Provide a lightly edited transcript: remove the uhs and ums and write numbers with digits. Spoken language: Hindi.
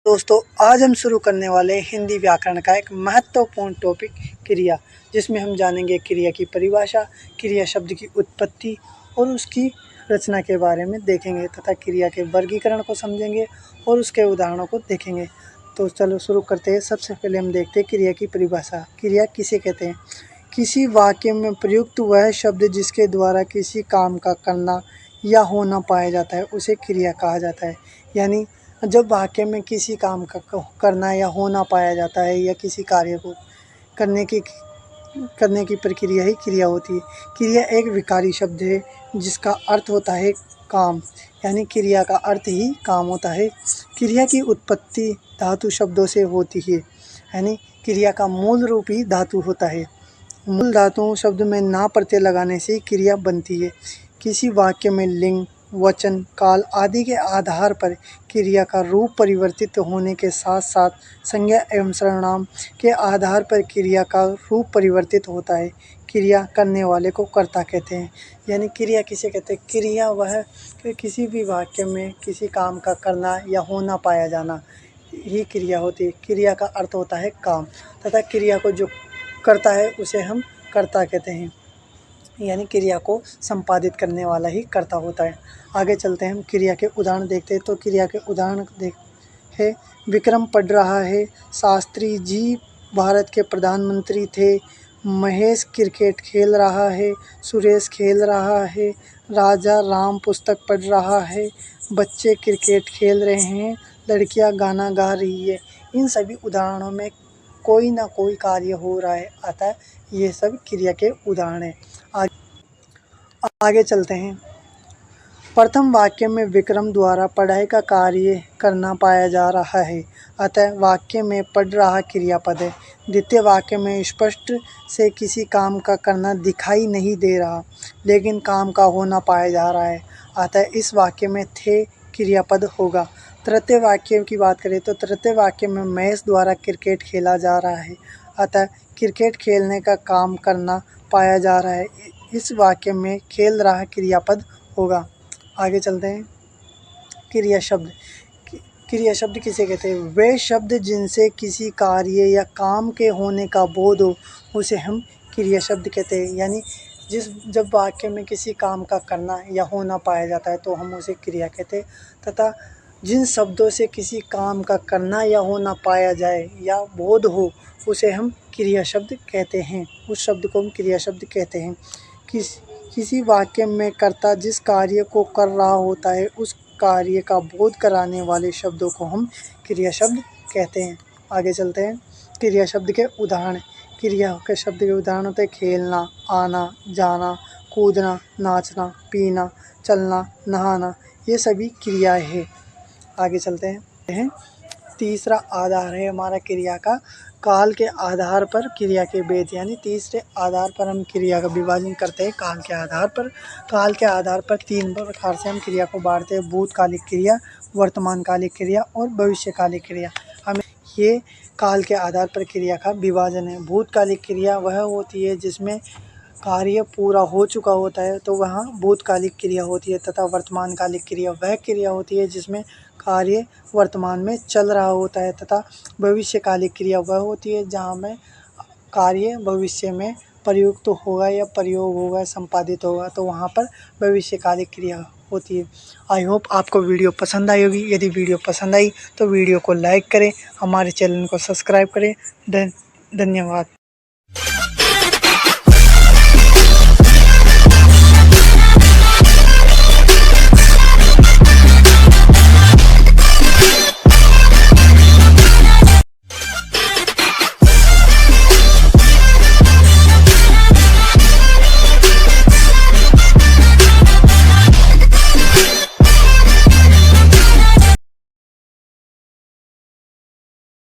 दोस्तों आज हम शुरू करने वाले हैं हिंदी व्याकरण का एक महत्वपूर्ण टॉपिक क्रिया, जिसमें हम जानेंगे क्रिया की परिभाषा, क्रिया शब्द की उत्पत्ति और उसकी रचना के बारे में देखेंगे तथा क्रिया के वर्गीकरण को समझेंगे और उसके उदाहरणों को देखेंगे। तो चलो शुरू करते हैं। सबसे पहले हम देखते हैं क्रिया की परिभाषा। क्रिया किसे कहते हैं? किसी वाक्य में प्रयुक्त वह शब्द जिसके द्वारा किसी काम का करना या होना पाया जाता है उसे क्रिया कहा जाता है। यानी जब वाक्य में किसी काम का करना या होना पाया जाता है या किसी कार्य को करने की प्रक्रिया ही क्रिया होती है। क्रिया एक विकारी शब्द है जिसका अर्थ होता है काम, यानी क्रिया का अर्थ ही काम होता है। क्रिया की उत्पत्ति धातु शब्दों से होती है, यानी क्रिया का मूल रूप ही धातु होता है। मूल धातु शब्द में ना प्रत्यय लगाने से क्रिया बनती है। किसी वाक्य में लिंग, वचन, काल आदि के आधार पर क्रिया का रूप परिवर्तित होने के साथ साथ संज्ञा एवं सर्वनाम के आधार पर क्रिया का रूप परिवर्तित होता है। क्रिया करने वाले को कर्ता कहते हैं। यानी क्रिया किसे कहते हैं? क्रिया वह किसी भी वाक्य में किसी काम का करना या होना पाया जाना ही क्रिया होती है। क्रिया का अर्थ होता है काम तथा क्रिया को जो करता है उसे हम कर्ता कहते हैं, यानी क्रिया को संपादित करने वाला ही कर्ता होता है। आगे चलते हैं, हम क्रिया के उदाहरण देखते हैं। तो क्रिया के उदाहरण है विक्रम पढ़ रहा है, शास्त्री जी भारत के प्रधानमंत्री थे, महेश क्रिकेट खेल रहा है, सुरेश खेल रहा है, राजा राम पुस्तक पढ़ रहा है, बच्चे क्रिकेट खेल रहे हैं, लड़कियां गाना गा रही है। इन सभी उदाहरणों में कोई ना कोई कार्य हो रहा है, अतः ये सब क्रिया के उदाहरण हैं। आगे चलते हैं। प्रथम वाक्य में विक्रम द्वारा पढ़ाई का कार्य करना पाया जा रहा है, अतः वाक्य में पढ़ रहा क्रियापद है। द्वितीय वाक्य में स्पष्ट से किसी काम का करना दिखाई नहीं दे रहा, लेकिन काम का होना पाया जा रहा है, अतः इस वाक्य में थे क्रियापद होगा। तृतीय वाक्य की बात करें तो तृतीय वाक्य में महेश द्वारा क्रिकेट खेला जा रहा है, अतः क्रिकेट खेलने का काम करना पाया जा रहा है। इस वाक्य में खेल रहा क्रियापद होगा। आगे चलते हैं। क्रिया शब्द। क्रिया शब्द किसे कहते हैं? वे शब्द जिनसे किसी कार्य या काम के होने का बोध हो उसे हम क्रिया शब्द कहते हैं। यानी जब वाक्य में किसी काम का करना या होना पाया जाता है तो हम उसे क्रिया कहते हैं, तथा जिन शब्दों से किसी काम का करना या होना पाया जाए या बोध हो उसे हम क्रिया शब्द कहते हैं। उस शब्द को हम क्रिया शब्द कहते हैं। किसी वाक्य में कर्ता जिस कार्य को कर रहा होता है उस कार्य का बोध कराने वाले शब्दों को हम क्रिया शब्द कहते हैं। आगे चलते हैं। क्रिया शब्द के उदाहरण। क्रिया के शब्द के उदाहरण होते हैं खेलना, आना, जाना, कूदना, नाचना, पीना, चलना, नहाना, ये सभी क्रियाएं हैं। आगे चलते हैं। तीसरा आधार है हमारा क्रिया का काल के आधार पर क्रिया के भेद, यानी तीसरे आधार पर हम क्रिया का विभाजन करते हैं काल के आधार पर। काल के आधार पर तीन प्रकार से हम क्रिया को बांटते हैं: भूतकालिक क्रिया, वर्तमानकालिक क्रिया और भविष्यकालिक क्रिया। हमें ये काल के आधार पर क्रिया का विभाजन है। भूतकालिक क्रिया वह होती है जिसमें कार्य पूरा हो चुका होता है तो वहाँ भूतकालिक क्रिया होती है, तथा वर्तमानकालिक क्रिया वह क्रिया होती है जिसमें कार्य वर्तमान में चल रहा होता है, तथा भविष्यकालिक क्रिया वह होती है जहाँ में कार्य भविष्य में प्रयुक्त होगा या प्रयोग होगा, संपादित होगा, तो वहाँ पर भविष्यकालिक क्रिया होती है। आई होप आपको वीडियो पसंद आई होगी। यदि वीडियो पसंद आई तो वीडियो को लाइक करें, हमारे चैनल को सब्सक्राइब करें। धन्यवाद।